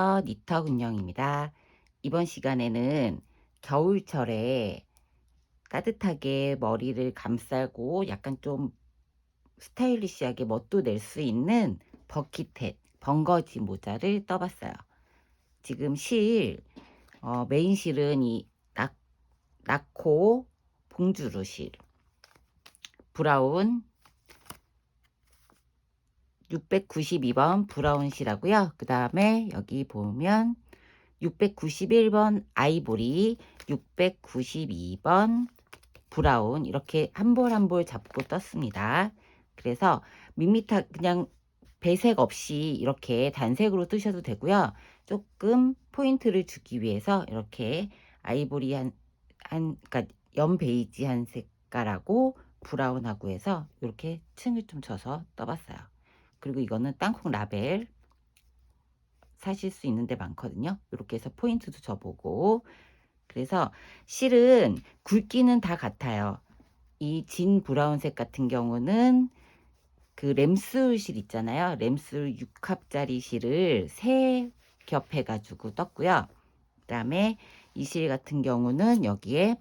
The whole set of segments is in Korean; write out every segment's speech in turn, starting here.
안녕하세요. 니터 은영입니다. 이번 시간에는 겨울철에 따뜻하게 머리를 감싸고 약간 좀 스타일리시하게 멋도 낼 수 있는 버킷햇, 벙거지 모자를 떠봤어요. 지금 메인 실은 이 나코 봉주루 실, 브라운 692번 브라운 실하고요. 그 다음에 여기 보면 691번 아이보리, 692번 브라운 이렇게 한 볼 한 볼 잡고 떴습니다. 그래서 밋밋하 그냥 배색 없이 이렇게 단색으로 뜨셔도 되고요. 조금 포인트를 주기 위해서 이렇게 아이보리 그러니까 연 베이지 한 색깔하고 브라운하고 해서 이렇게 층을 좀 쳐서 떠봤어요. 그리고 이거는 땅콩 라벨 사실 수 있는 데 많거든요. 이렇게 해서 포인트도 줘보고, 그래서 실은 굵기는 다 같아요. 이 진 브라운색 같은 경우는 그 램술 실 있잖아요. 램술 6합짜리 실을 3겹 해가지고 떴고요. 그 다음에 이 실 같은 경우는 여기에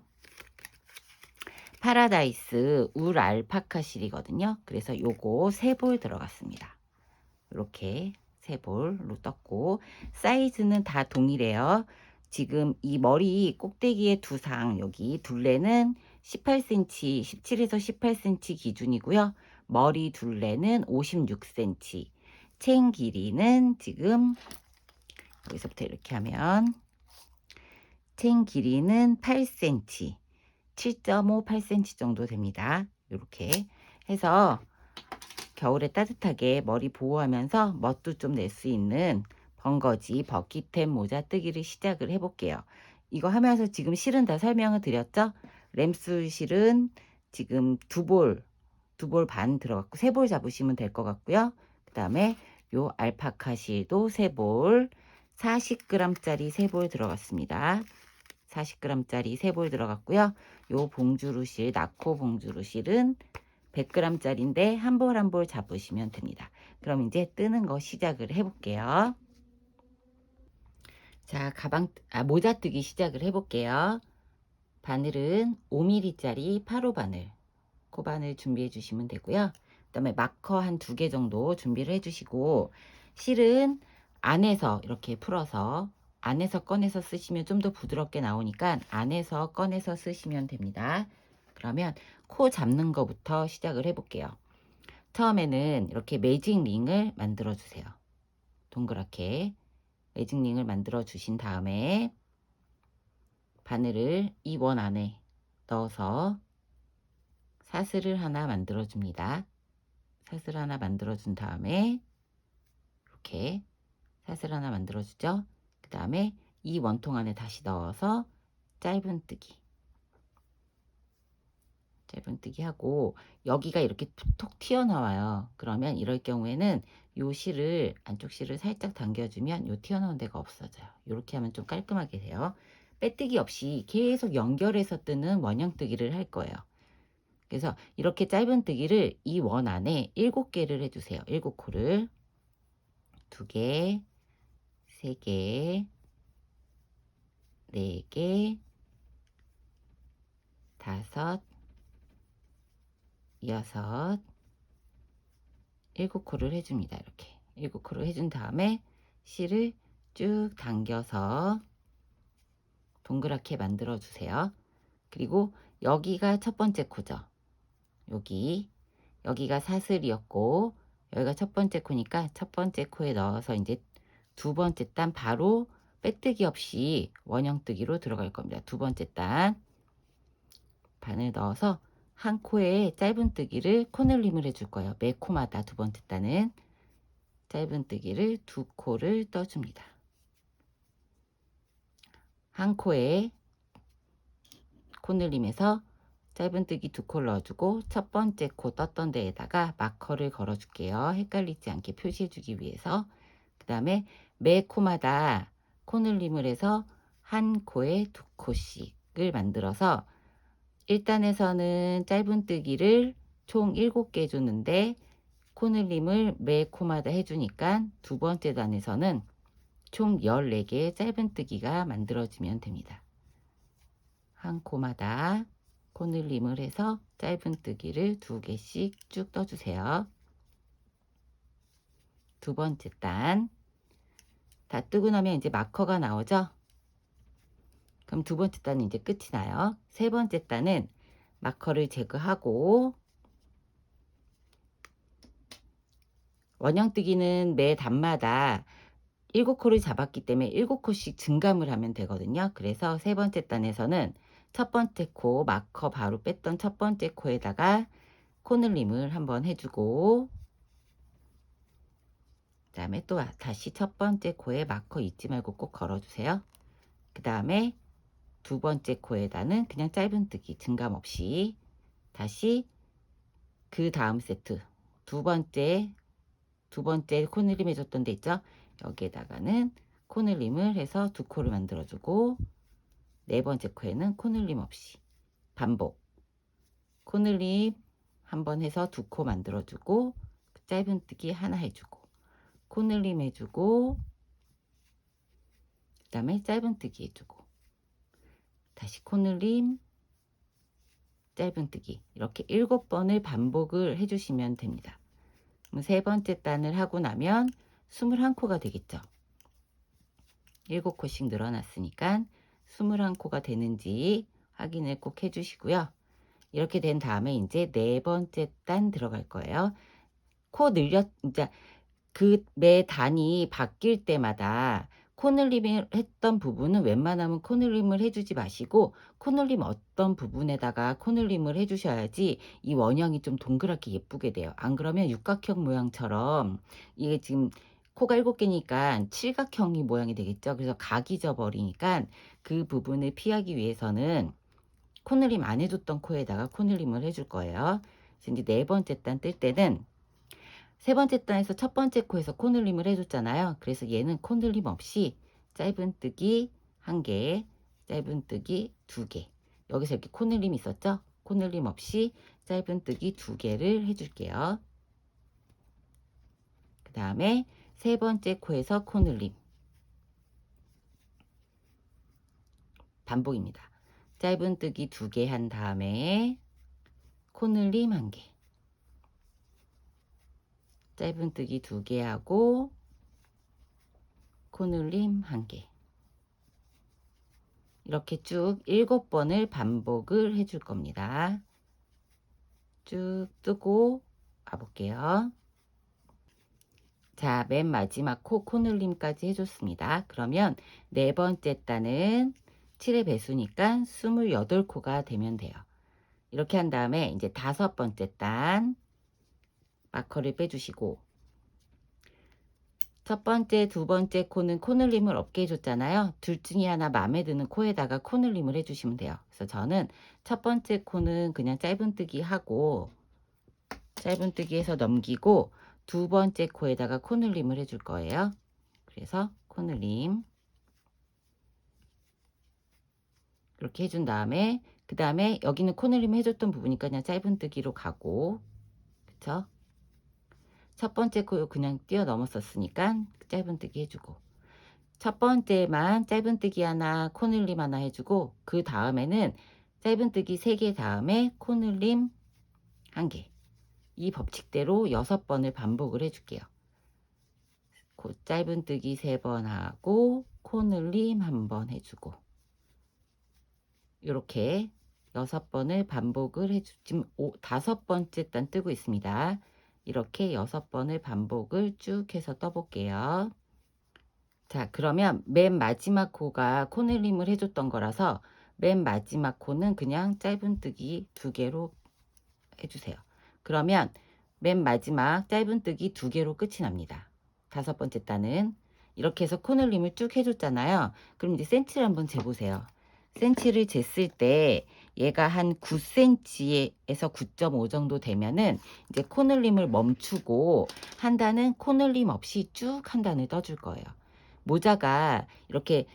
파라다이스 울 알파카 실이거든요. 그래서 요거 3볼 들어갔습니다. 이렇게 3볼로 떴고, 사이즈는 다 동일해요. 지금 이 머리 꼭대기의 두상 여기 둘레는 18cm, 17에서 18cm 기준이고요. 머리 둘레는 56cm, 체인 길이는 지금 여기서부터 이렇게 하면 체인 길이는 8cm, 7.5, 8cm 정도 됩니다. 이렇게 해서 겨울에 따뜻하게 머리 보호하면서 멋도 좀 낼 수 있는 벙거지 버킷템 모자 뜨기를 시작을 해볼게요. 이거 하면서 지금 실은 다 설명을 드렸죠. 램술 실은 지금 두 볼 반 들어갔고 3볼 잡으시면 될 것 같고요. 그 다음에 요 알파카 실도 3볼 40g짜리 3볼 들어갔습니다. 40g짜리 3볼 들어갔고요. 요 봉주루 실, 나코 봉주루 실은 100g짜리인데 한 볼 한 볼 잡으시면 됩니다. 그럼 이제 뜨는 거 시작을 해볼게요. 자, 모자 뜨기 시작을 해볼게요. 바늘은 5mm짜리 8호 바늘, 그 바늘 준비해 주시면 되고요. 그 다음에 마커 한 2개 정도 준비를 해주시고, 실은 안에서 이렇게 풀어서 안에서 꺼내서 쓰시면 좀 더 부드럽게 나오니까 안에서 꺼내서 쓰시면 됩니다. 그러면 코 잡는 거부터 시작을 해볼게요. 처음에는 이렇게 매직 링을 만들어 주세요. 동그랗게 매직 링을 만들어 주신 다음에 바늘을 이 원 안에 넣어서 사슬을 하나 만들어 줍니다. 사슬 하나 만들어 준 다음에 이렇게 사슬 하나 만들어 주죠. 그 다음에 이 원통 안에 다시 넣어서 짧은뜨기 하고, 여기가 이렇게 톡 튀어나와요. 그러면 이럴 경우에는 요 실을 안쪽 실을 살짝 당겨주면 요 튀어나온 데가 없어져요. 이렇게 하면 좀 깔끔하게 돼요. 빼뜨기 없이 계속 연결해서 뜨는 원형뜨기를 할 거예요. 그래서 이렇게 짧은뜨기를 이 원 안에 7개를 해주세요. 7코를 2개, 3개, 4개, 5, 6, 7코를 해줍니다. 이렇게 7코를 해준 다음에 실을 쭉 당겨서 동그랗게 만들어 주세요. 그리고 여기가 첫 번째 코죠. 여기가 사슬이었고, 여기가 첫 번째 코니까 첫 번째 코에 넣어서 이제 두 번째 단 바로 빼뜨기 없이 원형뜨기로 들어갈 겁니다. 두 번째 단 바늘 넣어서 한 코에 짧은뜨기를 코늘림을 해줄 거예요. 매 코마다 두 번째 단은 짧은뜨기를 2코를 떠줍니다. 한 코에 코늘림에서 짧은뜨기 2코를 넣어주고, 첫 번째 코 떴던 데에다가 마커를 걸어줄게요. 헷갈리지 않게 표시해주기 위해서. 그 다음에 매 코마다 코늘림을 해서 한 코에 2코씩을 만들어서 1단에서는 짧은뜨기를 총 7개 해주는데 코늘림을 매 코마다 해주니까 두 번째 단에서는 총 14개의 짧은뜨기가 만들어지면 됩니다. 한 코마다 코늘림을 해서 짧은뜨기를 2개씩 쭉 떠주세요. 두 번째 단 다 뜨고 나면 이제 마커가 나오죠. 그럼 두 번째 단은 이제 끝이 나요. 세 번째 단은 마커를 제거하고, 원형뜨기는 매 단마다 7코를 잡았기 때문에 7코씩 증감을 하면 되거든요. 그래서 세 번째 단에서는 첫 번째 코, 마커 바로 뺐던 첫 번째 코에다가 코늘림을 한번 해주고, 그 다음에 또 다시 첫 번째 코에 마커 잊지 말고 꼭 걸어주세요. 그 다음에 두 번째 코에다는 그냥 짧은뜨기 증감 없이 다시 그 다음 세트 두 번째 코늘림 해줬던 데 있죠. 여기에다가는 코늘림을 해서 2코를 만들어주고, 네 번째 코에는 코늘림 없이 반복 코늘림 한번 해서 2코 만들어주고, 짧은뜨기 하나 해주고, 코늘림 해주고, 그 다음에 짧은뜨기 해주고, 다시 코늘림, 짧은뜨기, 이렇게 7번을 반복을 해주시면 됩니다. 그럼 세 번째 단을 하고 나면 21코가 되겠죠. 7코씩 늘어났으니까 21코가 되는지 확인을 꼭 해주시고요. 이렇게 된 다음에 이제 네 번째 단 들어갈 거예요. 코 이제 그 매 단이 바뀔 때마다 코늘림을 했던 부분은 웬만하면 코늘림을 해주지 마시고, 코늘림 어떤 부분에다가 코늘림을 해주셔야지 이 원형이 좀 동그랗게 예쁘게 돼요. 안 그러면 육각형 모양처럼, 이게 지금 코가 7개니까 칠각형이 모양이 되겠죠. 그래서 각이 져버리니까 그 부분을 피하기 위해서는 코늘림 안 해줬던 코에다가 코늘림을 해줄 거예요. 그래서 이제 네 번째 단 뜰 때는 세 번째 단에서 첫 번째 코에서 코늘림을 해줬잖아요. 그래서 얘는 코늘림 없이 짧은뜨기 1개, 짧은뜨기 2개. 여기서 이렇게 코늘림이 있었죠? 코늘림 없이 짧은뜨기 2개를 해줄게요. 그 다음에 세 번째 코에서 코늘림. 반복입니다. 짧은뜨기 2개 한 다음에 코늘림 1개. 짧은뜨기 2개 하고 코늘림 1개. 이렇게 쭉 7번을 반복을 해줄 겁니다. 쭉 뜨고 와볼게요. 자, 맨 마지막 코늘림까지 해줬습니다. 그러면 네 번째 단은 7의 배수니까 28코가 되면 돼요. 이렇게 한 다음에 이제 다섯 번째 단 마커를 빼주시고, 첫 번째, 두 번째 코는 코늘림을 없게 해줬잖아요. 둘 중에 하나 마음에 드는 코에다가 코늘림을 해주시면 돼요. 그래서 저는 첫 번째 코는 그냥 짧은뜨기 하고, 짧은뜨기 해서 넘기고, 두 번째 코에다가 코늘림을 해줄 거예요. 그래서 코늘림 이렇게 해준 다음에, 그 다음에 여기는 코늘림 해줬던 부분이니까 그냥 짧은뜨기로 가고, 그쵸? 첫 번째 코 그냥 뛰어넘었었으니까 짧은뜨기 해주고, 첫 번째만 짧은뜨기 하나, 코늘림 하나 해주고, 그 다음에는 짧은뜨기 3개 다음에 코늘림 1개. 이 법칙대로 6번을 반복을 해줄게요. 짧은뜨기 3번 하고 코늘림 1번 해주고, 이렇게 6번을 반복을 지금 5번째 단 뜨고 있습니다. 이렇게 6번을 반복을 쭉 해서 떠볼게요. 자, 그러면 맨 마지막 코가 코늘림을 해줬던 거라서 맨 마지막 코는 그냥 짧은뜨기 2개로 해주세요. 그러면 맨 마지막 짧은뜨기 2개로 끝이 납니다. 5번째 단은 이렇게 해서 코늘림을 쭉 해줬잖아요. 그럼 이제 센치를 한번 재보세요. 센치를 쟀을 때 얘가 한 9cm에서 9.5 정도 되면은 이제 코늘림을 멈추고 한 단은 코늘림 없이 쭉 한 단을 떠줄 거예요. 모자가 이렇게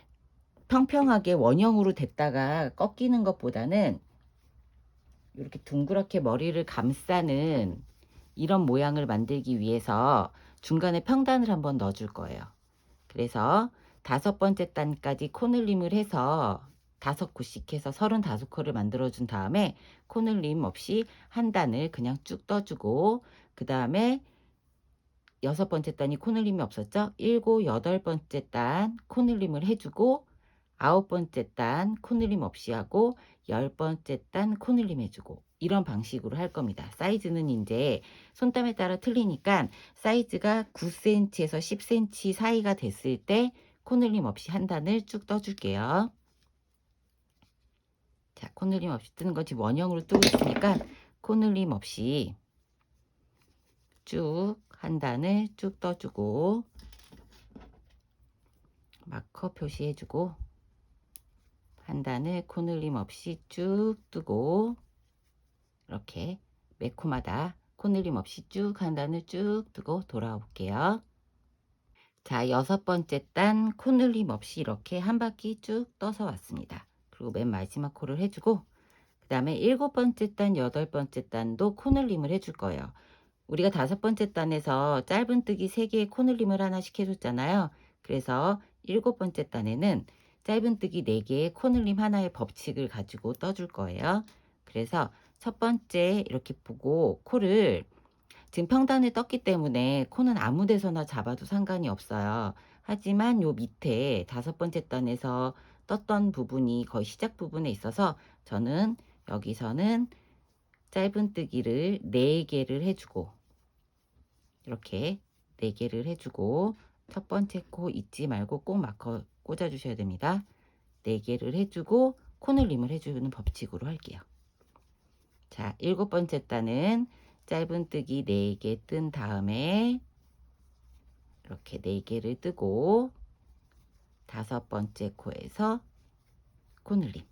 평평하게 원형으로 됐다가 꺾이는 것보다는 이렇게 둥그렇게 머리를 감싸는 이런 모양을 만들기 위해서 중간에 평단을 한번 넣어줄 거예요. 그래서 5번째 단까지 코늘림을 해서 5코씩 해서 35코를 만들어 준 다음에 코늘림 없이 한 단을 그냥 쭉 떠주고, 그 다음에 6번째 단이 코늘림이 없었죠? 7, 8번째 단 코늘림을 해주고, 9번째 단 코늘림 없이 하고, 10번째 단 코늘림 해주고, 이런 방식으로 할 겁니다. 사이즈는 이제 손땀에 따라 틀리니까 사이즈가 9cm에서 10cm 사이가 됐을 때 코늘림 없이 한 단을 쭉 떠줄게요. 자, 코늘림 없이 뜨는 건 지금 원형으로 뜨고 있으니까 코늘림 없이 쭉 한 단을 쭉 떠주고, 마커 표시해주고, 한 단을 코늘림 없이 쭉 뜨고, 이렇게 매 코마다 코늘림 없이 쭉 한 단을 쭉 뜨고 돌아올게요. 자, 6번째 단 코늘림 없이 이렇게 한 바퀴 쭉 떠서 왔습니다. 그리고 맨 마지막 코를 해주고, 그 다음에 7번째 단, 8번째 단도 코늘림을 해줄 거예요. 우리가 5번째 단에서 짧은뜨기 3개의 코늘림을 하나씩 해줬잖아요. 그래서 7번째 단에는 짧은뜨기 4개의 코늘림 하나의 법칙을 가지고 떠줄 거예요. 그래서 첫 번째 이렇게 보고 코를 지금 평단을 떴기 때문에 코는 아무 데서나 잡아도 상관이 없어요. 하지만 요 밑에 5번째 단에서 떴던 부분이 거의 시작 부분에 있어서 저는 여기서는 짧은뜨기를 4개를 해주고, 이렇게 4개를 해주고, 첫 번째 코 잊지 말고 꼭 마커 꽂아 주셔야 됩니다. 4개를 해주고 코늘림을 해주는 법칙으로 할게요. 자, 7번째 단은 짧은뜨기 4개 뜬 다음에 이렇게 4개를 뜨고 5번째 코에서 코늘림,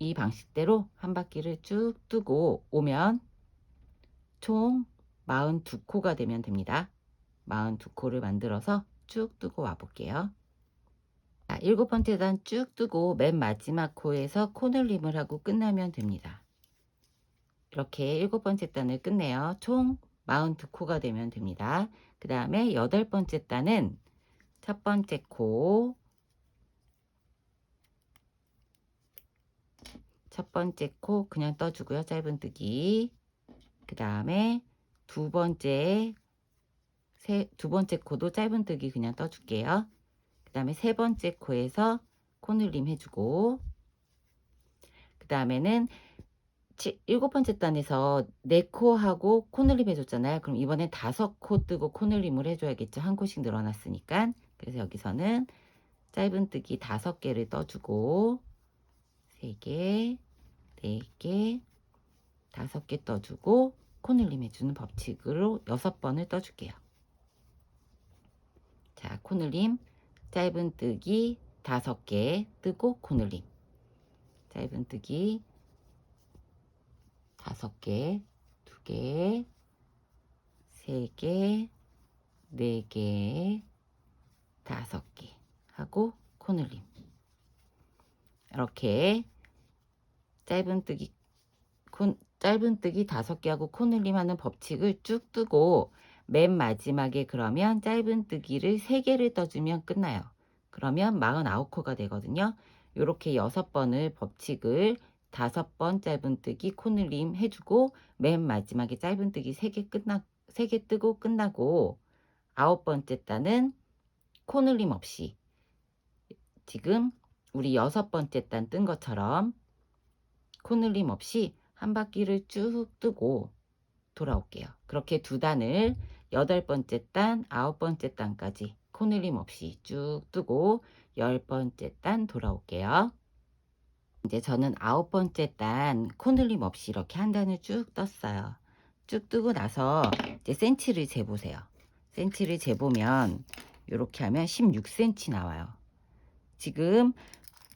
이 방식대로 한 바퀴를 쭉 뜨고 오면 총 42코가 되면 됩니다. 42코를 만들어서 쭉 뜨고 와 볼게요. 자, 7번째 단 쭉 뜨고 맨 마지막 코에서 코늘림을 하고 끝나면 됩니다. 이렇게 7번째 단을 끝내요. 총 42코가 되면 됩니다. 그 다음에 8번째 단은 첫 번째 코, 첫 번째 코 그냥 떠주고요. 짧은뜨기. 그 다음에 두 번째 코도 짧은뜨기 그냥 떠줄게요. 그 다음에 세 번째 코에서 코늘림 해주고, 그 다음에는 7번째 단에서 4코 하고 코늘림 해줬잖아요. 그럼 이번엔 5코 뜨고 코늘림을 해줘야겠죠. 한 코씩 늘어났으니까. 그래서 여기서는 짧은뜨기 5개를 떠주고, 3개, 4개, 5개 떠주고 코늘림 해주는 법칙으로 6번을 떠줄게요. 자, 코늘림 짧은뜨기 5개 뜨고 코늘림, 짧은뜨기 5개, 2개, 3개, 4개, 5개 하고 코늘림. 이렇게 짧은뜨기 5개 하고 코늘림 하는 법칙을 쭉 뜨고 맨 마지막에 그러면 짧은뜨기를 3개를 떠주면 끝나요. 그러면 49코가 되거든요. 이렇게 6번을 법칙을 5번 짧은뜨기 코늘림 해주고 맨 마지막에 짧은뜨기 3개 뜨고 끝나고 9번째 단은 코늘림 없이 지금 우리 6번째 단 뜬 것처럼 코늘림 없이 한 바퀴를 쭉 뜨고 돌아올게요. 그렇게 두 단을 8번째 단, 9번째 단까지 코늘림 없이 쭉 뜨고 10번째 단 돌아올게요. 이제 저는 9번째 단 코늘림 없이 이렇게 한 단을 쭉 떴어요. 쭉 뜨고 나서 이제 센치를 재보세요. 센치를 재보면 이렇게 하면 16cm 나와요. 지금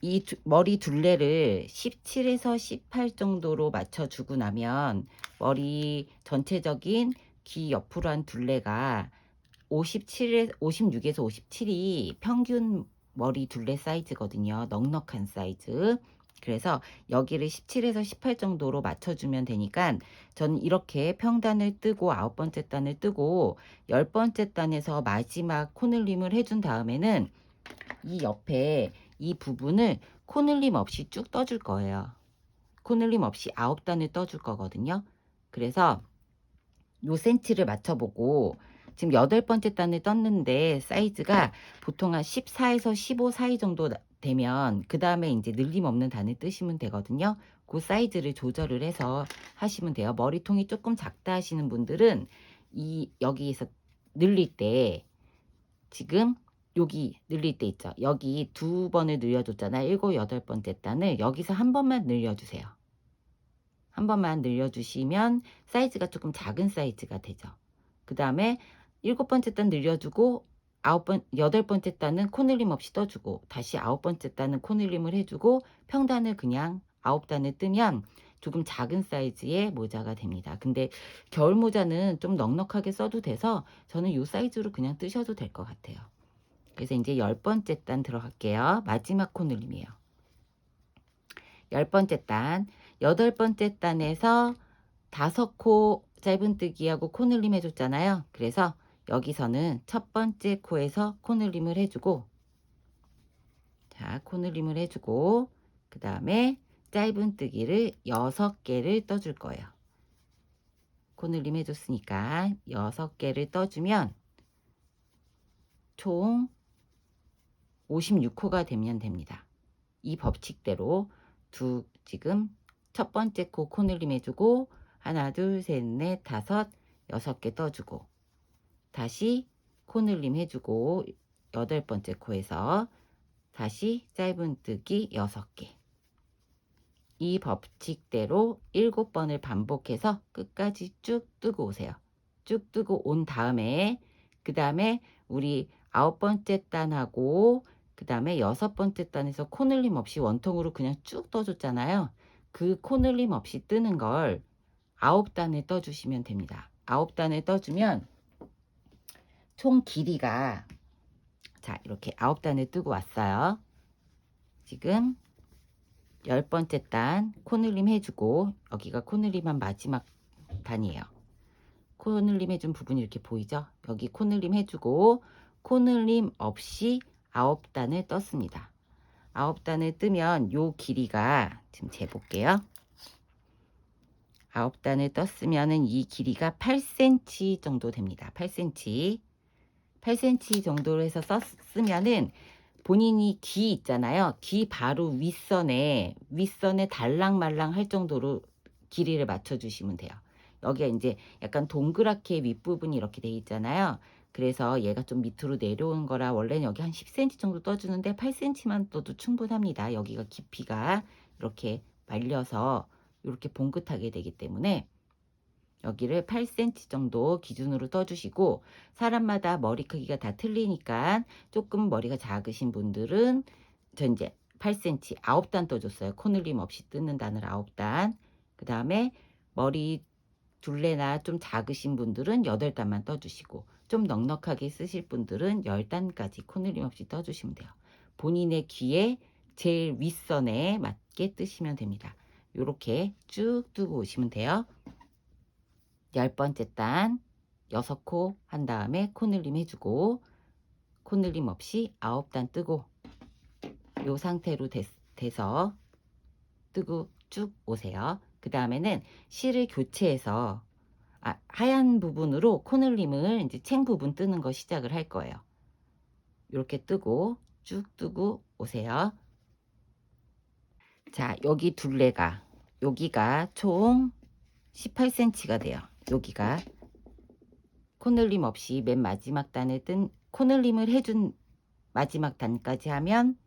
이 머리 둘레를 17에서 18 정도로 맞춰주고 나면 머리 전체적인 귀 옆으로 한 둘레가 56에서 57이 평균 머리 둘레 사이즈거든요. 넉넉한 사이즈. 그래서 여기를 17에서 18 정도로 맞춰주면 되니까 저는 이렇게 평단을 뜨고 9번째 단을 뜨고 10번째 단에서 마지막 코늘림을 해준 다음에는 이 옆에 이 부분을 코늘림 없이 쭉 떠줄 거예요. 코늘림 없이 9단을 떠줄 거거든요. 그래서 요 센치를 맞춰보고 지금 8번째 단을 떴는데 사이즈가 보통 한 14에서 15 사이 정도 되면 그 다음에 이제 늘림 없는 단을 뜨시면 되거든요. 그 사이즈를 조절을 해서 하시면 돼요. 머리통이 조금 작다 하시는 분들은 이 여기에서 늘릴 때 지금 여기 늘릴 때 있죠. 여기 2번을 늘려줬잖아요. 7, 8번째 단을 여기서 한 번만 늘려주세요. 한 번만 늘려주시면 사이즈가 조금 작은 사이즈가 되죠. 그 다음에 7번째 단 늘려주고 8번째 단은 코늘림 없이 떠주고 다시 9번째 단은 코늘림을 해주고 평단을 그냥 9단을 뜨면 조금 작은 사이즈의 모자가 됩니다. 근데 겨울 모자는 좀 넉넉하게 써도 돼서 저는 이 사이즈로 그냥 뜨셔도 될 것 같아요. 그래서 이제 10번째 단 들어갈게요. 마지막 코늘림이에요. 10번째 단, 8번째 단에서 5코 짧은뜨기하고 코늘림 해줬잖아요. 그래서 여기서는 첫 번째 코에서 코늘림을 해주고, 자, 코늘림을 해주고, 그 다음에 짧은뜨기를 6개를 떠줄 거예요. 코늘림 해줬으니까 6개를 떠주면 총 56코가 되면 됩니다. 이 법칙대로 지금 첫 번째 코 코늘림 해주고 하나 둘 셋 넷 다섯 6개 떠주고 다시 코늘림 해주고 8번째 코에서 다시 짧은뜨기 6개 이 법칙대로 7번을 반복해서 끝까지 쭉 뜨고 오세요. 쭉 뜨고 온 다음에 그 다음에 우리 9번째 단하고 그 다음에 6번째 단에서 코늘림 없이 원통으로 그냥 쭉 떠줬잖아요. 그 코늘림 없이 뜨는 걸 9단을 떠주시면 됩니다. 9단을 떠주면 총 길이가 자 이렇게 9단을 뜨고 왔어요. 지금 10번째 단 코늘림 해주고 여기가 코늘림한 마지막 단이에요. 코늘림 해준 부분이 이렇게 보이죠? 여기 코늘림 해주고 코늘림 없이 9단을 떴습니다. 9단을 뜨면 요 길이가 지금 재볼게요. 9단을 떴으면은 이 길이가 8cm 정도 됩니다. 8cm. 8cm 정도로 해서 썼으면은 본인이 귀 있잖아요. 귀 바로 윗선에 달랑말랑 할 정도로 길이를 맞춰주시면 돼요. 여기가 이제 약간 동그랗게 윗부분이 이렇게 돼 있잖아요. 그래서 얘가 좀 밑으로 내려오는 거라 원래는 여기 한 10cm 정도 떠주는데 8cm만 떠도 충분합니다. 여기가 깊이가 이렇게 말려서 이렇게 봉긋하게 되기 때문에 여기를 8cm 정도 기준으로 떠주시고 사람마다 머리 크기가 다 틀리니까 조금 머리가 작으신 분들은 저 이제 8cm 9단 떠줬어요. 코늘림 없이 뜨는 단을 9단. 그 다음에 머리 둘레나 좀 작으신 분들은 8단만 떠주시고 좀 넉넉하게 쓰실 분들은 10단까지 코늘림 없이 떠주시면 돼요. 본인의 귀에 제일 윗선에 맞게 뜨시면 됩니다. 이렇게 쭉 뜨고 오시면 돼요. 10번째 단 6코 한 다음에 코늘림 해주고 코늘림 없이 9단 뜨고 이 상태로 돼서 뜨고 쭉 오세요. 그 다음에는 실을 교체해서 하얀 부분으로 코늘림을 이제 챙 부분 뜨는 거 시작을 할 거예요. 이렇게 뜨고 쭉 뜨고 오세요. 자, 여기 둘레가 여기가 총 18cm가 돼요. 여기가 코늘림 없이 맨 마지막 단에 뜬 코늘림을 해준 마지막 단까지 하면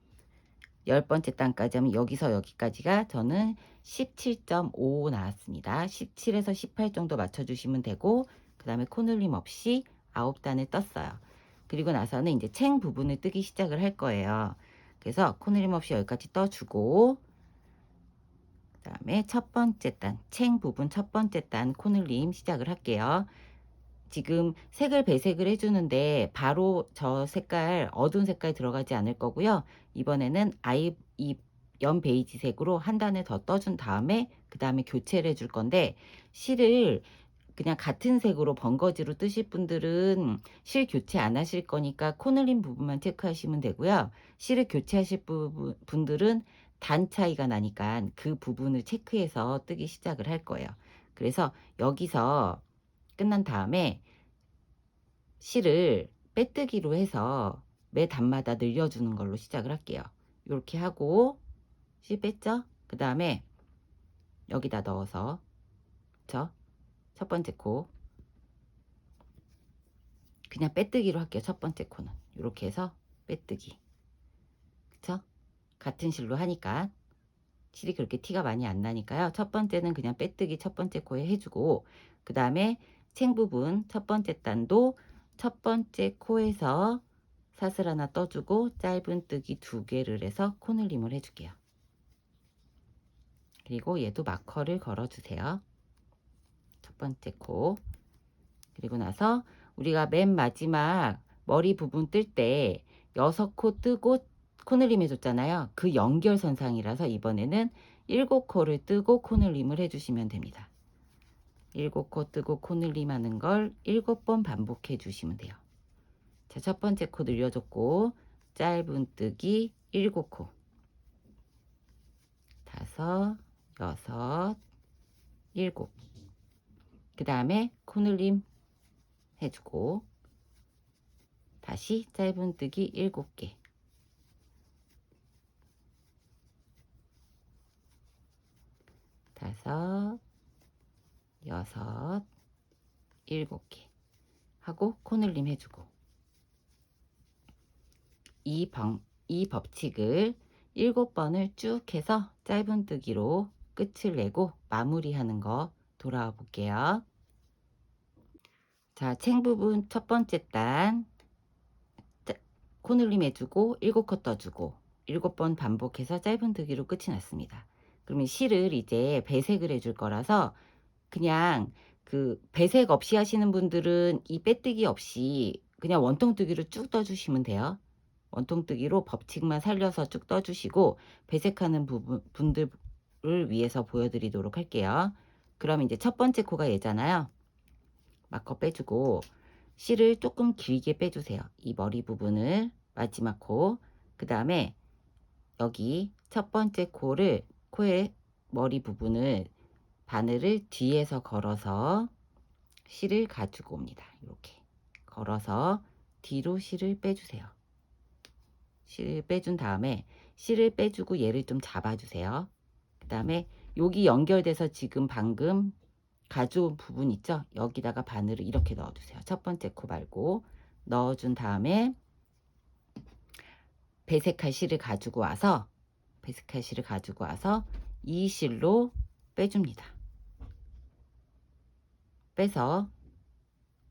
10번째 단까지 하면 여기서 여기까지가 저는 17.5 나왔습니다. 17에서 18 정도 맞춰주시면 되고 그 다음에 코늘림 없이 9단을 떴어요. 그리고 나서는 이제 챙 부분을 뜨기 시작을 할 거예요. 그래서 코늘림 없이 여기까지 떠주고 그 다음에 첫 번째 단, 챙 부분 첫 번째 단 코늘림 시작을 할게요. 지금 색을 배색을 해주는데 바로 저 색깔 어두운 색깔 들어가지 않을 거고요. 이번에는 이 연 베이지색으로 한 단을 더 떠준 다음에 그 다음에 교체를 해줄 건데, 실을 그냥 같은 색으로 번거지로 뜨실 분들은 실 교체 안 하실 거니까 코늘림 부분만 체크하시면 되고요. 실을 교체하실 분들은 단 차이가 나니까 그 부분을 체크해서 뜨기 시작을 할 거예요. 그래서 여기서 끝난 다음에 실을 빼뜨기로 해서 매 단마다 늘려주는 걸로 시작을 할게요. 이렇게 하고 실 뺐죠? 그 다음에 여기다 넣어서, 그쵸? 첫 번째 코 그냥 빼뜨기로 할게요. 첫 번째 코는 이렇게 해서 빼뜨기, 그쵸? 같은 실로 하니까 실이 그렇게 티가 많이 안 나니까요. 첫 번째는 그냥 빼뜨기 첫 번째 코에 해주고, 그 다음에 챙 부분 첫 번째 단도 첫 번째 코에서 사슬 하나 떠주고 짧은 뜨기 2개를 해서 코늘림을 해줄게요. 그리고 얘도 마커를 걸어주세요. 첫 번째 코. 그리고 나서 우리가 맨 마지막 머리 부분 뜰 때 6코 뜨고 코늘림 해줬잖아요. 그 연결선상이라서 이번에는 7코를 뜨고 코늘림을 해주시면 됩니다. 7코 뜨고 코늘림 하는 걸 7번 반복해 주시면 돼요. 자, 첫 번째 코 늘려줬고 짧은 뜨기 7코, 5, 6, 7. 그 다음에 코늘림 해주고 다시 짧은 뜨기 7개, 5, 6, 7개 하고 코늘림 해주고, 이 법칙을 7번을 쭉 해서 짧은 뜨기로 끝을 내고 마무리하는 거 돌아와 볼게요. 자, 챙 부분 첫 번째 단 코늘림 해주고 7코 떠주고 7번 반복해서 짧은 뜨기로 끝이 났습니다. 그러면 실을 이제 배색을 해줄 거라서 그냥 그 배색 없이 하시는 분들은 이 빼뜨기 없이 그냥 원통뜨기로 쭉 떠주시면 돼요. 원통뜨기로 법칙만 살려서 쭉 떠주시고 배색하는 분들을 위해서 보여드리도록 할게요. 그럼 이제 첫 번째 코가 얘잖아요. 마커 빼주고 실을 조금 길게 빼주세요. 이 머리 부분을 마지막 코, 그 다음에 여기 첫 번째 코의 머리 부분을 바늘을 뒤에서 걸어서 실을 가지고 옵니다. 이렇게 걸어서 뒤로 실을 빼주세요. 실을 빼준 다음에 실을 빼주고 얘를 좀 잡아주세요. 그 다음에 여기 연결돼서 지금 방금 가져온 부분 있죠? 여기다가 바늘을 이렇게 넣어주세요. 첫 번째 코 말고 넣어준 다음에 배색할 실을 가지고 와서 이 실로 빼줍니다. 빼서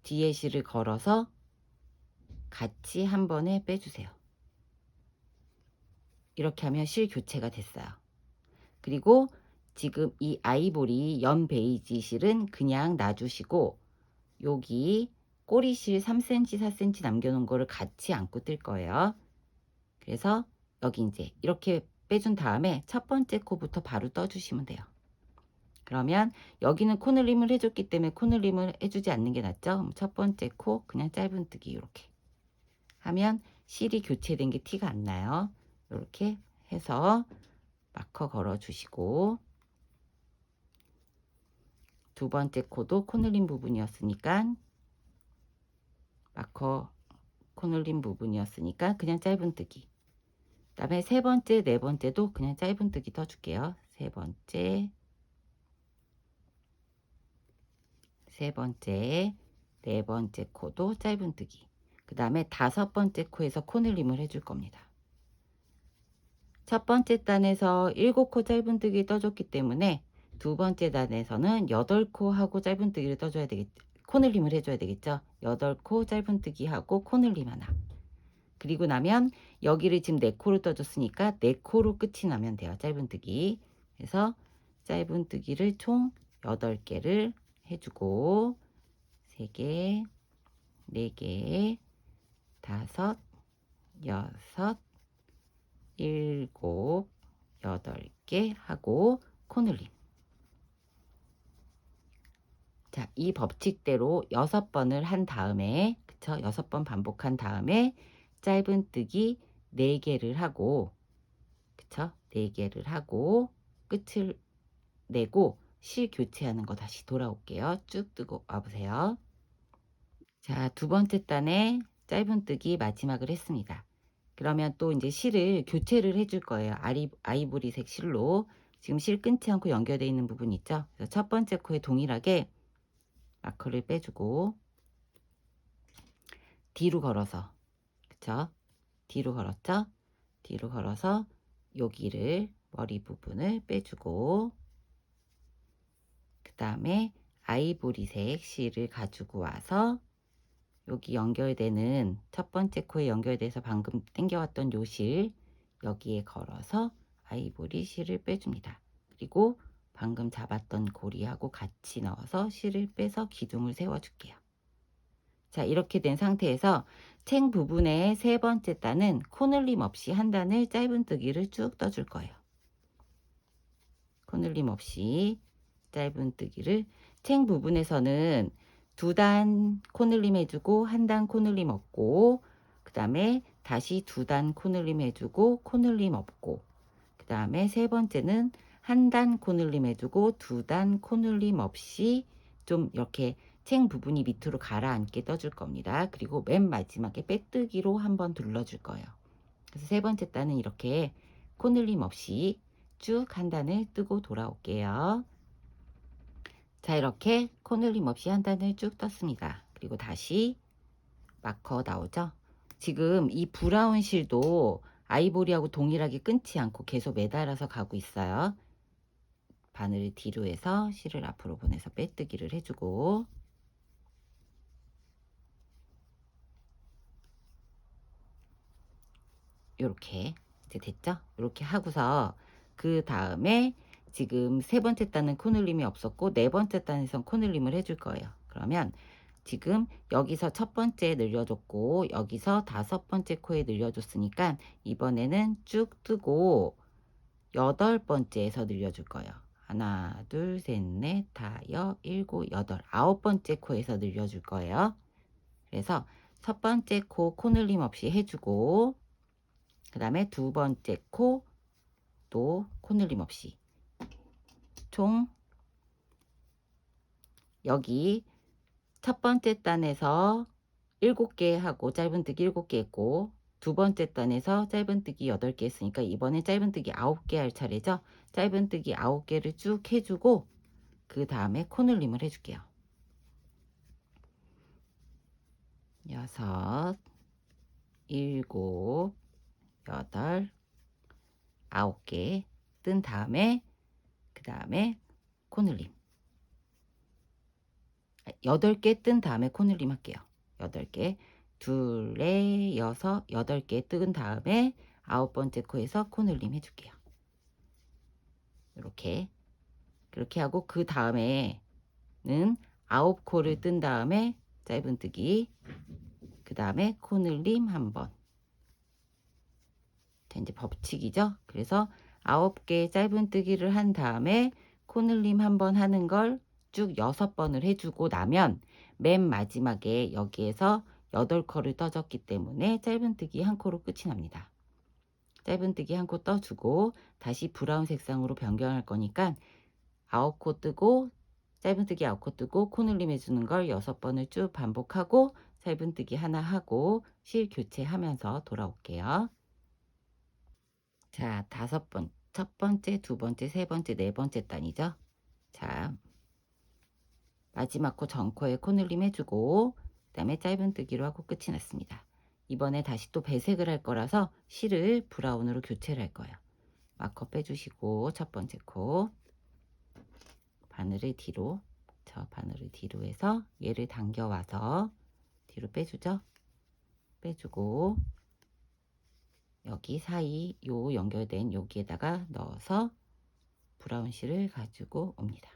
뒤에 실을 걸어서 같이 한 번에 빼주세요. 이렇게 하면 실 교체가 됐어요. 그리고 지금 이 아이보리 연 베이지 실은 그냥 놔주시고 여기 꼬리실 3cm 4cm 남겨놓은 거를 같이 안고 뜰 거예요. 그래서 여기 이제 이렇게 빼준 다음에 첫 번째 코부터 바로 떠주시면 돼요. 그러면 여기는 코늘림을 해줬기 때문에 코늘림을 해주지 않는 게 낫죠. 첫 번째 코 그냥 짧은 뜨기 이렇게 하면 실이 교체된 게 티가 안 나요. 이렇게 해서 마커 걸어 주시고, 두 번째 코도 코늘림 부분이었으니까 마커 코늘림 부분이었으니까 그냥 짧은 뜨기. 그 다음에 세 번째, 네 번째도 그냥 짧은 뜨기 떠줄게요. 세 번째, 네 번째 코도 짧은 뜨기. 그 다음에 다섯 번째 코에서 코늘림을 해줄 겁니다. 첫 번째 단에서 7코 짧은 뜨기 떠줬기 때문에 두 번째 단에서는 8코 하고 짧은 뜨기를 떠줘야 되겠죠. 코늘림을 해줘야 되겠죠. 8코 짧은 뜨기 하고 코늘림 하나. 그리고 나면 여기를 지금 4코로 떠줬으니까 4코로 끝이 나면 돼요. 짧은 뜨기. 그래서 짧은 뜨기를 총 8개를 해주고 3개, 4개, 5, 6, 7, 8개 하고 코늘림. 자, 이 법칙대로 6번을 한 다음에, 그쵸? 6번 반복한 다음에 짧은뜨기 4개를 하고, 그쵸? 4개를 하고 끝을 내고 실 교체하는 거 다시 돌아올게요. 쭉 뜨고 와보세요. 자, 두 번째 단에 짧은뜨기 마지막을 했습니다. 그러면 또 이제 실을 교체를 해줄 거예요. 아이보리색 실로. 지금 실 끊지 않고 연결되어 있는 부분 있죠? 그래서 첫 번째 코에 동일하게 마커를 빼주고 뒤로 걸어서, 그쵸? 뒤로 걸었죠? 뒤로 걸어서 여기를 머리 부분을 빼주고, 그 다음에 아이보리색 실을 가지고 와서 여기 연결되는 첫 번째 코에 연결돼서 방금 당겨왔던 요 실 여기에 걸어서 아이보리 실을 빼줍니다. 그리고 방금 잡았던 고리하고 같이 넣어서 실을 빼서 기둥을 세워줄게요. 자, 이렇게 된 상태에서 챙 부분의 세 번째 단은 코늘림 없이 한 단을 짧은뜨기를 쭉 떠줄 거예요. 코늘림 없이 짧은뜨기를 챙 부분에서는 2단 코늘림 해주고 1단 코늘림 없고, 그 다음에 다시 2단 코늘림 해주고 코늘림 없고, 그 다음에 세 번째는 1단 코늘림 해주고 2단 코늘림 없이 좀 이렇게 챙 부분이 밑으로 가라앉게 떠줄 겁니다. 그리고 맨 마지막에 빼뜨기로 한번 둘러줄 거예요. 그래서 세 번째 단은 이렇게 코늘림 없이 쭉 한 단을 뜨고 돌아올게요. 자, 이렇게 코늘림 없이 한 단을 쭉 떴습니다. 그리고 다시 마커 나오죠? 지금 이 브라운 실도 아이보리하고 동일하게 끊지 않고 계속 매달아서 가고 있어요. 바늘을 뒤로 해서 실을 앞으로 보내서 빼뜨기를 해주고, 요렇게 이제 됐죠? 이렇게 하고서 그 다음에 지금 세 번째 단은 코늘림이 없었고 네 번째 단에선 코늘림을 해줄 거예요. 그러면 지금 여기서 첫 번째 늘려줬고 여기서 다섯 번째 코에 늘려줬으니까 이번에는 쭉 뜨고 여덟 번째에서 늘려줄 거예요. 하나, 둘, 셋, 넷, 다섯, 일곱, 여덟, 아홉 번째 코에서 늘려줄 거예요. 그래서 첫 번째 코 코늘림 없이 해주고, 그 다음에 두 번째 코 또 코늘림 없이 총 여기 첫 번째 단에서 7개 하고 짧은뜨기 7개 했고, 두 번째 단에서 짧은뜨기 8개 했으니까 이번엔 짧은뜨기 9개 할 차례죠. 짧은뜨기 9개를 쭉 해주고 그 다음에 코늘림을 해줄게요. 6, 7, 8, 9개 뜬 다음에 그 다음에 코늘림 8개 뜬 다음에 코늘림 할게요. 8개 둘에 6, 8개 뜬 다음에 아홉 번째 코에서 코늘림 해줄게요. 이렇게 그렇게 하고 그 다음에는 9코를 뜬 다음에 짧은뜨기, 그 다음에 코늘림 한번. 이제 법칙이죠. 그래서 9개 짧은뜨기를 한 다음에 코늘림 한번 하는 걸 쭉 6번을 해주고 나면 맨 마지막에 여기에서 8코를 떠줬기 때문에 짧은뜨기 한 코로 끝이 납니다. 짧은뜨기 한 코 떠주고 다시 브라운 색상으로 변경할 거니까 9코 뜨고 짧은뜨기 9코 뜨고 코늘림 해주는 걸 6번을 쭉 반복하고 짧은뜨기 하나 하고 실 교체하면서 돌아올게요. 자, 첫 번째, 두 번째, 세 번째, 네 번째 단이죠. 자, 마지막 코 전코에 코늘림 해주고 그 다음에 짧은뜨기로 하고 끝이 났습니다. 이번에 다시 또 배색을 할 거라서 실을 브라운으로 교체를 할 거예요. 마커 빼주시고 첫 번째 코 바늘을 뒤로, 저 바늘을 뒤로 해서 얘를 당겨와서 뒤로 빼주죠. 빼주고 여기 사이 요 연결된 여기에다가 넣어서 브라운 실을 가지고 옵니다.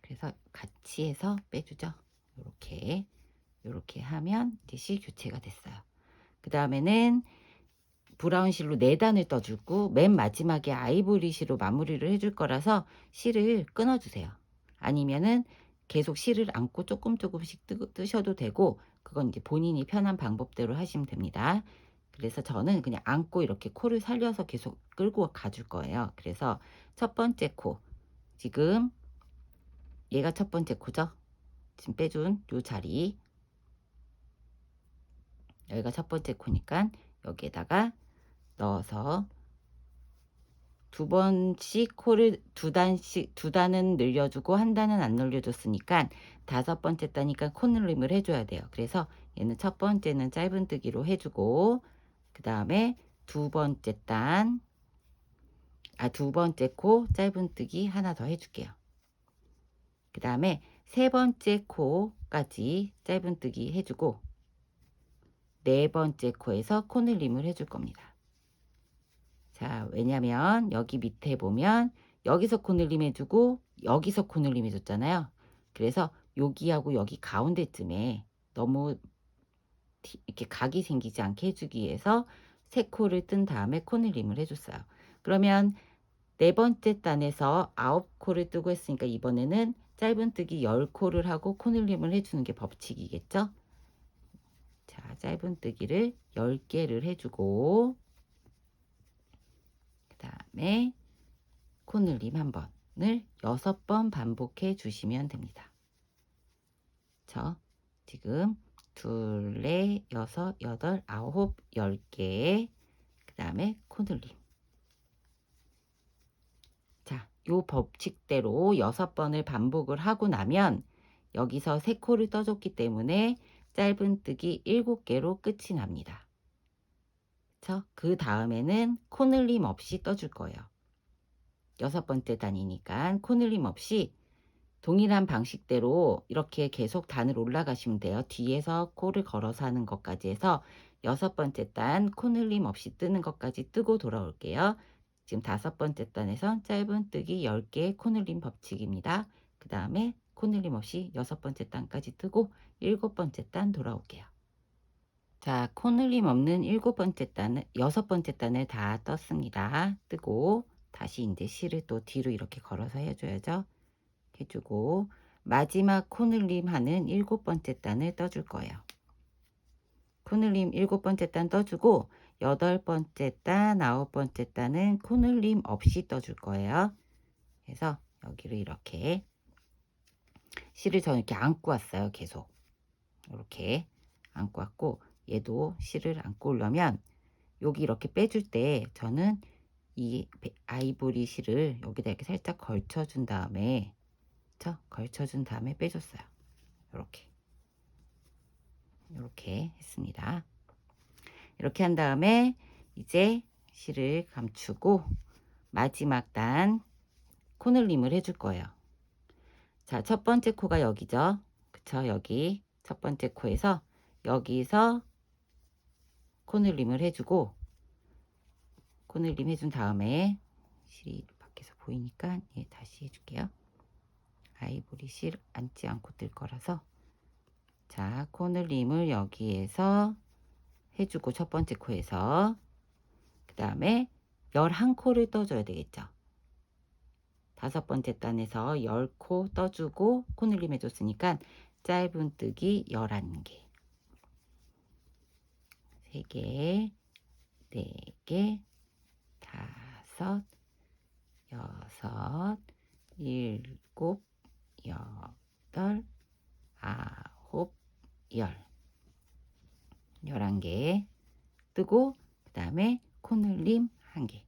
그래서 같이 해서 빼주죠. 이렇게 하면 이제 실 교체가 됐어요. 그 다음에는 브라운 실로 4단을 떠주고 맨 마지막에 아이보리 실로 마무리를 해줄 거라서 실을 끊어주세요. 아니면은 계속 실을 안고 조금씩 뜨셔도 되고, 그건 이제 본인이 편한 방법대로 하시면 됩니다. 그래서 저는 그냥 안고 이렇게 코를 살려서 계속 끌고 가줄 거예요. 그래서 첫 번째 코, 지금 얘가 첫 번째 코죠. 지금 빼준 요 자리, 여기가 첫 번째 코니까 여기에다가 넣어서 2번씩 코를 2단은 늘려주고 1단은 안 늘려줬으니까 5번째 따니까 코늘림을 해줘야 돼요. 그래서 얘는 첫 번째는 짧은뜨기로 해주고, 그 다음에 두 번째 코 짧은뜨기 하나 더 해줄게요. 그 다음에 세 번째 코까지 짧은뜨기 해주고, 네 번째 코에서 코늘림을 해줄 겁니다. 자, 왜냐면 여기 밑에 보면 여기서 코늘림 해주고 여기서 코늘림 해줬잖아요. 그래서 여기하고 여기 가운데쯤에 너무 이렇게 각이 생기지 않게 해주기 위해서 세 코를 뜬 다음에 코늘림을 해줬어요. 그러면 네 번째 단에서 9코를 뜨고 했으니까 이번에는 짧은뜨기 10코를 하고 코늘림을 해주는 게 법칙이겠죠. 자, 짧은뜨기를 10개를 해주고, 그 다음에 코늘림 한 번을 6번 반복해 주시면 됩니다. 지금 2, 4, 6, 8, 9, 10개, 그 다음에 코늘림. 자, 요 법칙대로 6번을 반복을 하고 나면 여기서 3코를 떠줬기 때문에 짧은뜨기 7개로 끝이 납니다. 그 다음에는 코늘림 없이 떠줄 거예요. 6번째 단이니까 코늘림 없이 동일한 방식대로 이렇게 계속 단을 올라가시면 돼요. 뒤에서 코를 걸어서 하는 것까지 해서 6번째 단 코늘림 없이 뜨는 것까지 뜨고 돌아올게요. 지금 5번째 단에선 짧은뜨기 10개 코늘림 법칙입니다. 그 다음에 코늘림 없이 6번째 단까지 뜨고 7번째 단 돌아올게요. 자, 코늘림 없는 6번째 단을 다 떴습니다. 뜨고 다시 이제 실을 또 뒤로 이렇게 걸어서 해줘야죠. 해주고 마지막 코늘림 하는 7번째 단을 떠줄 거예요. 코늘림 7번째 단 떠주고 8번째 단, 9번째 단은 코늘림 없이 떠줄 거예요. 그래서 여기를 이렇게 실을 저는 이렇게 안고 왔어요. 계속 이렇게 안고 왔고, 얘도 실을 안고 오려면 여기 이렇게 빼줄 때 저는 이 아이보리 실을 여기다 이렇게 살짝 걸쳐준 다음에 빼줬어요. 이렇게 했습니다. 이렇게 한 다음에 이제 실을 감추고 마지막 단 코늘림을 해줄 거예요. 자, 첫 번째 코가 여기죠. 그쵸? 여기 첫 번째 코에서 여기서 코늘림을 해주고, 코늘림 해준 다음에 실이 밖에서 보이니까 다시 해줄게요. 아이보리 실 앉지 않고 뜰 거라서. 자, 코늘림을 여기에서 해주고 첫 번째 코에서, 그 다음에 11코를 떠줘야 되겠죠. 5번째 단에서 10코 떠주고 코늘림 해줬으니까 짧은뜨기 11개, 3개, 4개, 5, 6, 7, 8, 9, 10, 11개 뜨고, 그 다음에 코늘림 1개,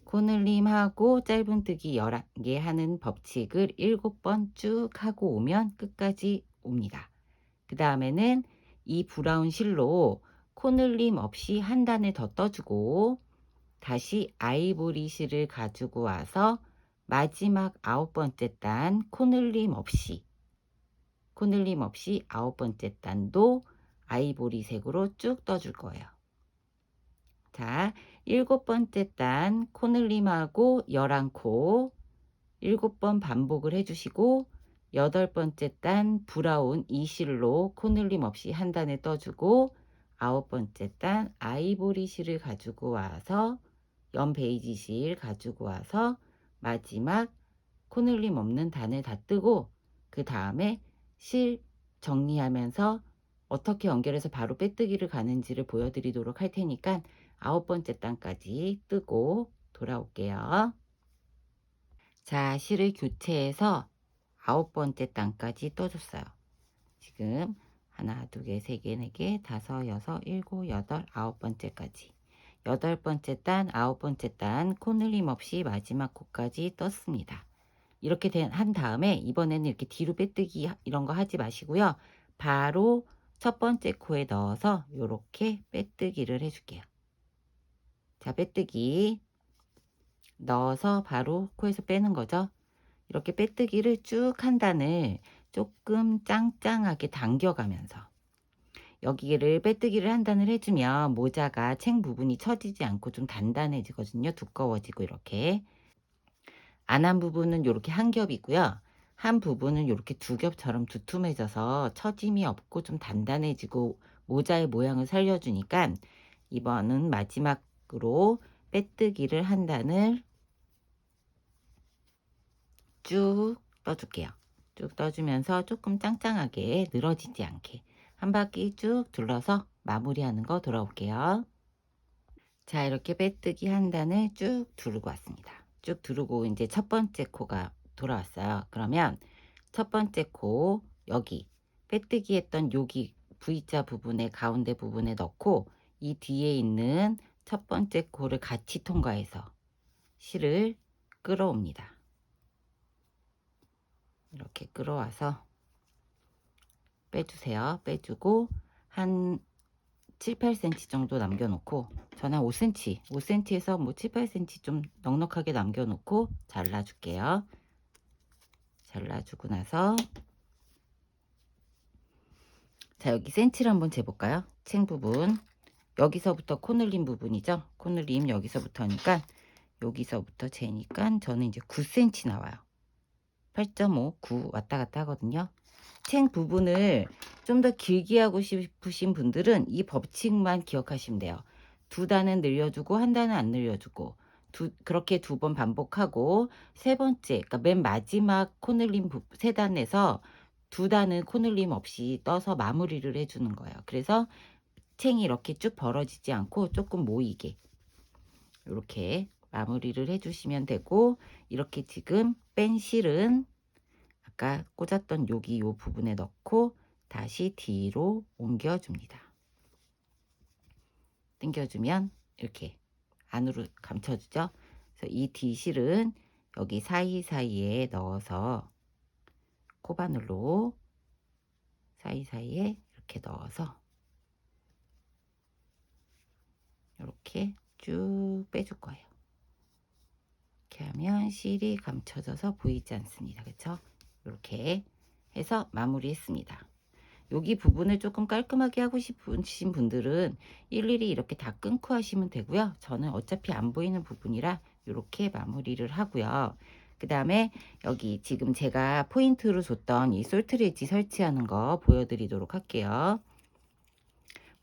코늘림하고 짧은뜨기 11개 하는 법칙을 7번 쭉 하고 오면 끝까지 옵니다. 그 다음에는 이 브라운 실로 코늘림 없이 한 단을 더 떠주고 다시 아이보리 실을 가지고 와서 마지막 9번째 단 코늘림 없이 9번째 단도 아이보리 색으로 쭉 떠줄 거예요. 자, 7번째 단 코늘림하고 11코 7번 반복을 해주시고, 8번째 단 브라운 이 실로 코늘림 없이 한 단을 떠주고 9번째 단 아이보리 실을 가지고 와서 연 베이지 실 가지고 와서 마지막 코늘림 없는 단을 다 뜨고 그 다음에 실 정리하면서 어떻게 연결해서 바로 빼뜨기를 가는지를 보여드리도록 할 테니까 9번째 단까지 뜨고 돌아올게요. 자, 실을 교체해서 9번째 단까지 떠줬어요. 지금 하나, 두 개, 세 개, 네 개, 다섯, 여섯, 일곱, 여덟, 9번째까지. 8번째 단, 9번째 단 코늘림 없이 마지막 코까지 떴습니다. 이렇게 한 다음에 이번에는 이렇게 뒤로 빼뜨기 이런 거 하지 마시고요. 바로 첫 번째 코에 넣어서 이렇게 빼뜨기를 해줄게요. 자, 빼뜨기 넣어서 바로 코에서 빼는 거죠. 이렇게 빼뜨기를 쭉 한 단을 조금 짱짱하게 당겨가면서 여기를 빼뜨기를 한 단을 해주면 모자가 챙 부분이 처지지 않고 좀 단단해지거든요. 두꺼워지고 이렇게. 안 한 부분은 이렇게 한 겹이고요. 한 부분은 이렇게 두 겹처럼 두툼해져서 처짐이 없고 좀 단단해지고 모자의 모양을 살려주니까 이번은 마지막으로 빼뜨기를 한 단을 쭉 떠줄게요. 쭉 떠주면서 조금 짱짱하게 늘어지지 않게 한 바퀴 쭉 둘러서 마무리하는 거 돌아올게요. 자, 이렇게 빼뜨기 한 단을 쭉 두르고 왔습니다. 쭉 두르고 이제 첫 번째 코가 돌아왔어요. 그러면 첫 번째 코 여기 빼뜨기 했던 여기 V자 부분에 가운데 부분에 넣고 이 뒤에 있는 첫 번째 코를 같이 통과해서 실을 끌어옵니다. 이렇게 끌어와서 빼주세요. 빼주고 한 7, 8cm 정도 남겨놓고 저는 5cm, 5cm에서 뭐 7, 8cm 좀 넉넉하게 남겨놓고 잘라줄게요. 잘라주고 나서 자, 여기 센치를 한번 재볼까요? 챙 부분 여기서부터 코늘림 부분이죠. 코늘림 여기서부터니까 여기서부터 재니까 저는 이제 9cm 나와요. 8.5, 9 왔다 갔다 하거든요. 챙 부분을 좀 더 길게 하고 싶으신 분들은 이 법칙만 기억하시면 돼요. 두 단은 늘려주고 한 단은 안 늘려주고 그렇게 두 번 반복하고 세 번째 그러니까 맨 마지막 코늘림 세 단에서 두 단은 코늘림 없이 떠서 마무리를 해주는 거예요. 그래서 챙이 이렇게 쭉 벌어지지 않고 조금 모이게 이렇게 마무리를 해주시면 되고 이렇게 지금 뺀 실은 아까 꽂았던 여기 요 부분에 넣고 다시 뒤로 옮겨줍니다. 당겨주면 이렇게 안으로 감춰주죠. 그래서 이 뒤실은 여기 사이사이에 넣어서 코바늘로 사이사이에 이렇게 넣어서 이렇게 쭉 빼줄 거예요. 이렇게 하면 실이 감춰져서 보이지 않습니다. 그렇죠? 이렇게 해서 마무리했습니다. 여기 부분을 조금 깔끔하게 하고 싶으신 분들은 일일이 이렇게 다 끊고 하시면 되고요. 저는 어차피 안 보이는 부분이라 이렇게 마무리를 하고요. 그 다음에 여기 지금 제가 포인트로 줬던 이 솔트레지 설치하는 거 보여드리도록 할게요.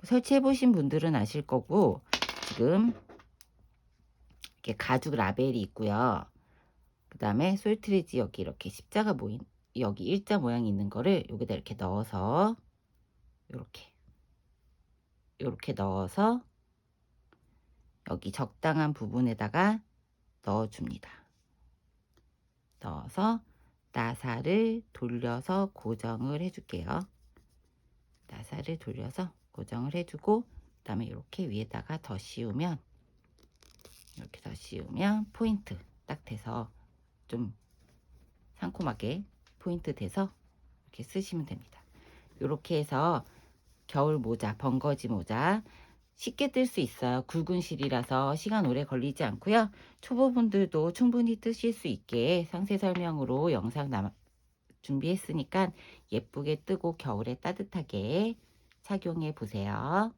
설치해 보신 분들은 아실 거고 지금 이렇게 가죽 라벨이 있고요. 그 다음에 솔트레지 여기 이렇게 십자가 모인 여기 일자 모양이 있는 거를 여기다 이렇게 넣어서 이렇게 넣어서 여기 적당한 부분에다가 넣어줍니다. 넣어서 나사를 돌려서 고정을 해줄게요. 나사를 돌려서 고정을 해주고 그 다음에 이렇게 위에다가 더 씌우면 이렇게 더 씌우면 포인트 딱 돼서 좀 상콤하게 포인트 돼서 이렇게 쓰시면 됩니다. 이렇게 해서 겨울 모자, 번거지 모자 쉽게 뜰 수 있어요. 굵은 실이라서 시간 오래 걸리지 않고요. 초보분들도 충분히 뜨실 수 있게 상세 설명으로 영상 준비했으니까 예쁘게 뜨고 겨울에 따뜻하게 착용해 보세요.